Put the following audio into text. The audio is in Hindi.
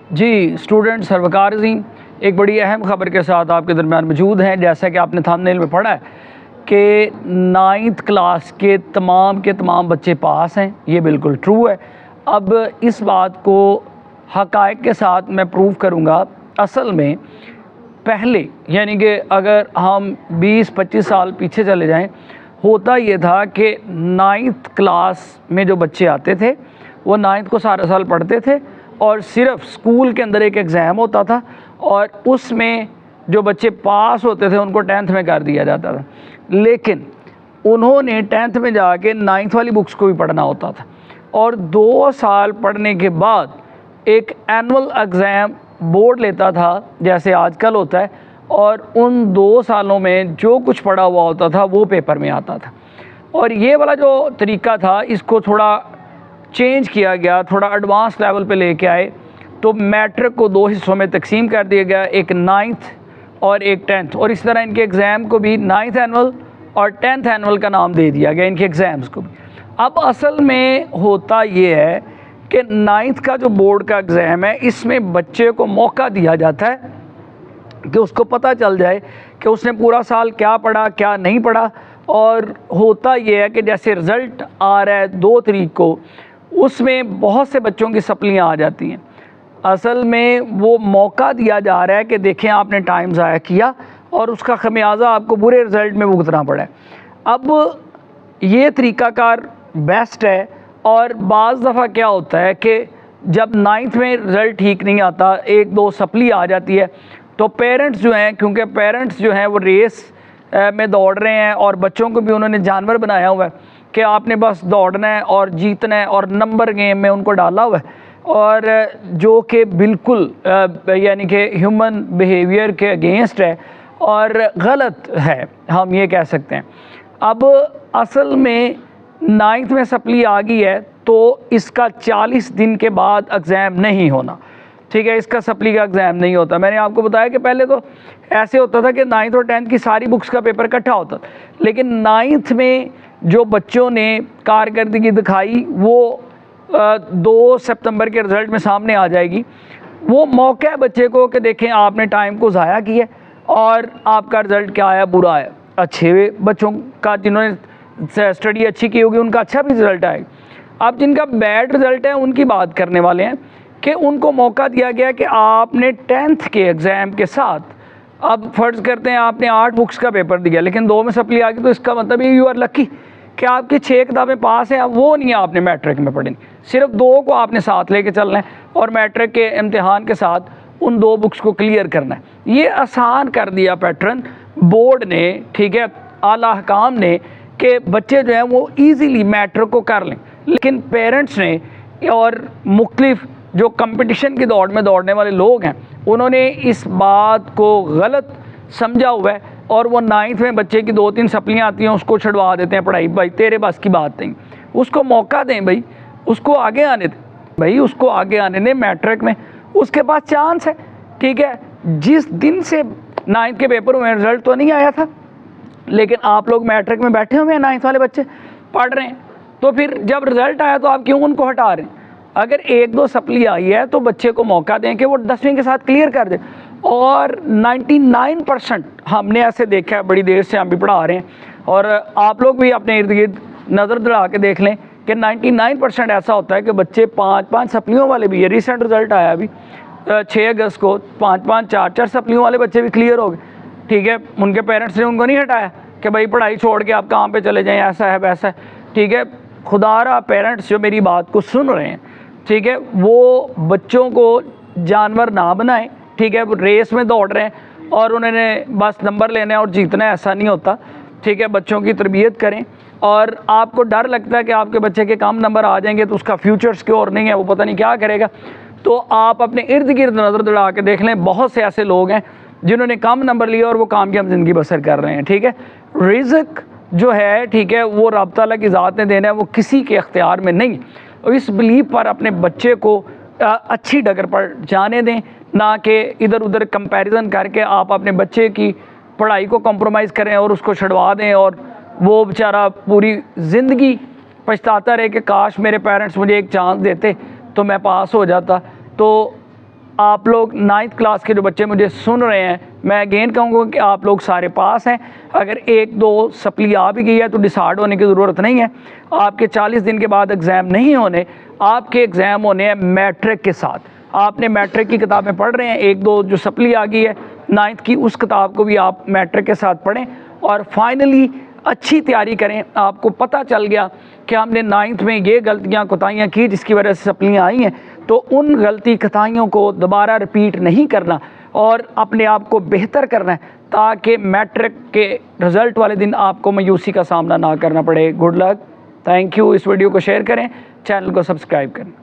जी स्टूडेंट्स, सर्वकार अज़ीम, एक बड़ी अहम ख़बर के साथ आपके दरमियान मौजूद हैं। जैसा कि आपने थंबनेल में पढ़ा है कि 9th क्लास के तमाम बच्चे पास हैं, ये बिल्कुल ट्रू है। अब इस बात को हक़ाइक़ के साथ मैं प्रूव करूँगा। असल में पहले यानी कि अगर हम 20-25 साल पीछे चले जाएं, होता ये था कि 9th क्लास में जो बच्चे आते थे वो 9th को सारा साल पढ़ते थे और सिर्फ स्कूल के अंदर एक एग्ज़ाम होता था और उसमें जो बच्चे पास होते थे उनको 10th में कर दिया जाता था। लेकिन उन्होंने 10th में जाके 9th वाली बुक्स को भी पढ़ना होता था और 2 साल पढ़ने के बाद एक एनुअल एग्ज़ाम बोर्ड लेता था जैसे आजकल होता है, और उन 2 सालों में जो कुछ पढ़ा हुआ होता था वो पेपर में आता था। और ये वाला जो तरीका था इसको थोड़ा चेंज किया गया, थोड़ा एडवांस लेवल पे लेके आए। तो मैट्रिक को 2 हिस्सों में तकसीम कर दिया गया, एक 9th और एक 10th, और इस तरह इनके एग्ज़ाम को भी 9th एनुअल और 10th एनुअल का नाम दे दिया गया इनके एग्ज़ाम्स को भी। अब असल में होता ये है कि 9th का जो बोर्ड का एग्ज़ाम है इसमें बच्चे को मौका दिया जाता है कि उसको पता चल जाए कि उसने पूरा साल क्या पढ़ा क्या नहीं पढ़ा। और होता ये है कि जैसे रिज़ल्ट आ रहा है 2 तारीख को, उसमें बहुत से बच्चों की सप्लियाँ आ जाती हैं। असल में वो मौका दिया जा रहा है कि देखें आपने टाइम ज़ाया किया और उसका खमियाजा आपको बुरे रिज़ल्ट में भुगतना पड़ा है। अब ये तरीक़ाकार बेस्ट है। और बाज़ दफ़ा क्या होता है कि जब 9th में रिज़ल्ट ठीक नहीं आता, 1-2 सप्ली आ जाती है, तो पेरेंट्स जो हैं, क्योंकि पेरेंट्स जो हैं वो रेस में दौड़ रहे हैं और बच्चों को भी उन्होंने जानवर बनाया हुआ है कि आपने बस दौड़ना है और जीतना है और नंबर गेम में उनको डाला हुआ है, और जो कि बिल्कुल यानी कि ह्यूमन बिहेवियर के अगेंस्ट है और गलत है, हम ये कह सकते हैं। अब असल में 9th में सप्ली आ गई है तो इसका 40 दिन के बाद एग्ज़ाम नहीं होना, ठीक है, इसका सप्ली का एग्ज़ाम नहीं होता। मैंने आपको बताया कि पहले तो ऐसे होता था कि 9th और 10th की सारी बुक्स का पेपर इकट्ठा होता, लेकिन 9th में जो बच्चों ने कारकर्दगी दिखाई वो 2 सितंबर के रिज़ल्ट में सामने आ जाएगी। वो मौका है बच्चे को कि देखें आपने टाइम को ज़ाया किया और आपका रिज़ल्ट क्या आया, बुरा आया। अच्छे बच्चों का जिन्होंने स्टडी अच्छी की होगी उनका अच्छा भी रिज़ल्ट आएगा। अब जिनका बैड रिज़ल्ट है उनकी बात करने वाले हैं कि उनको मौका दिया गया कि आपने 10th के एग्ज़ाम के साथ, अब फ़र्ज़ करते हैं आपने 8 बुक्स का पेपर दिया लेकिन 2 में सप्ली आ गई, तो इसका मतलब ये यू आर लकी कि आपकी 6 किताबें पास हैं। अब वो नहीं आपने मैट्रिक में पढ़नी, सिर्फ 2 को आपने साथ लेके चलना है और मैट्रिक के इम्तिहान के साथ उन 2 बुक्स को क्लियर करना है। ये आसान कर दिया पैटर्न बोर्ड ने, ठीक है, आला हकाम ने, कि बच्चे जो हैं वो ईज़िली मैट्रिक को कर लें। लेकिन पेरेंट्स ने और मुख्तलिफ जो कंपटीशन की दौड़ में दौड़ने वाले लोग हैं उन्होंने इस बात को गलत समझा हुआ है और वो 9th में बच्चे की 2-3 सप्लियाँ आती हैं उसको छुड़वा देते हैं पढ़ाई। भाई तेरे बस की बात नहीं, उसको मौका दें, भाई उसको आगे आने दें, भाई उसको आगे आने दें। मैट्रिक में उसके पास चांस है, ठीक है। जिस दिन से 9th के पेपर में रिज़ल्ट तो नहीं आया था, लेकिन आप लोग मैट्रिक में बैठे हुए हैं, 9th वाले बच्चे पढ़ रहे हैं, तो फिर जब रिज़ल्ट आया तो आप क्यों उनको हटा रहे हैं? अगर 1-2 सप्ली आई है तो बच्चे को मौका दें कि वो 10वीं के साथ क्लियर कर दे। और 99% हमने ऐसे देखा है, बड़ी देर से हम भी पढ़ा रहे हैं और आप लोग भी अपने इर्द गिर्द नज़र दौड़ा के देख लें कि 99% ऐसा होता है कि बच्चे 5-5 सप्लियों वाले भी, ये रिसेंट रिज़ल्ट आया अभी 6 अगस्त को, 5-5 4-4 सप्लियों वाले बच्चे भी क्लियर हो गए, ठीक है। उनके पेरेंट्स ने उनको नहीं हटाया कि भाई पढ़ाई छोड़ के आप काम पे चले जाएं, ऐसा है वैसा है, ठीक है। खुदारा पेरेंट्स जो मेरी बात को सुन रहे हैं, ठीक है, वो बच्चों को जानवर ना बनाएं, ठीक है। वो रेस में दौड़ रहे हैं और उन्होंने बस नंबर लेना है और जीतना है, ऐसा नहीं होता, ठीक है। बच्चों की तरबियत करें। और आपको डर लगता है कि आपके बच्चे के कम नंबर आ जाएंगे तो उसका फ्यूचर सिक्योर नहीं है, वो पता नहीं क्या करेगा, तो आप अपने इर्द गिर्द नज़र दौड़ा के देख लें। बहुत से ऐसे लोग हैं जिन्होंने कम नंबर लिए और वो कामयाब ज़िंदगी बसर कर रहे हैं, ठीक है। रिज़्क जो है, ठीक है, वो रब तआला की ज़ात ने देना है, वो किसी के अख्तियार में नहीं। और इस बिलीव पर अपने बच्चे को अच्छी डगर पर जाने दें, ना कि इधर उधर कंपैरिजन करके आप अपने बच्चे की पढ़ाई को कॉम्प्रोमाइज़ करें और उसको छुड़वा दें और वो बेचारा पूरी ज़िंदगी पछताता रहे कि काश मेरे पेरेंट्स मुझे एक चांस देते तो मैं पास हो जाता। तो आप लोग 9th क्लास के जो बच्चे मुझे सुन रहे हैं, मैं अगेन कहूँगा कि आप लोग सारे पास हैं। अगर 1-2 सप्ली आ भी गई है तो डिसहार्ड होने की ज़रूरत नहीं है। आपके 40 दिन के बाद एग्ज़ाम नहीं होने, आपके एग्ज़ाम होने हैं मैट्रिक के साथ। आपने मैट्रिक की किताबें पढ़ रहे हैं, 1-2 जो सप्ली आ गई है 9th की, उस किताब को भी आप मैट्रिक के साथ पढ़ें और फाइनली अच्छी तैयारी करें। आपको पता चल गया कि हमने 9th में ये गलतियाँ कोताहियाँ की जिसकी वजह से सप्लियाँ आई हैं, तो उन गलती कोताहियों को दोबारा रिपीट नहीं करना और अपने आप को बेहतर करना है ताकि मैट्रिक के रिज़ल्ट वाले दिन आपको मायूसी का सामना ना करना पड़े। Good luck, thank you. इस वीडियो को शेयर करें, चैनल को सब्सक्राइब करें।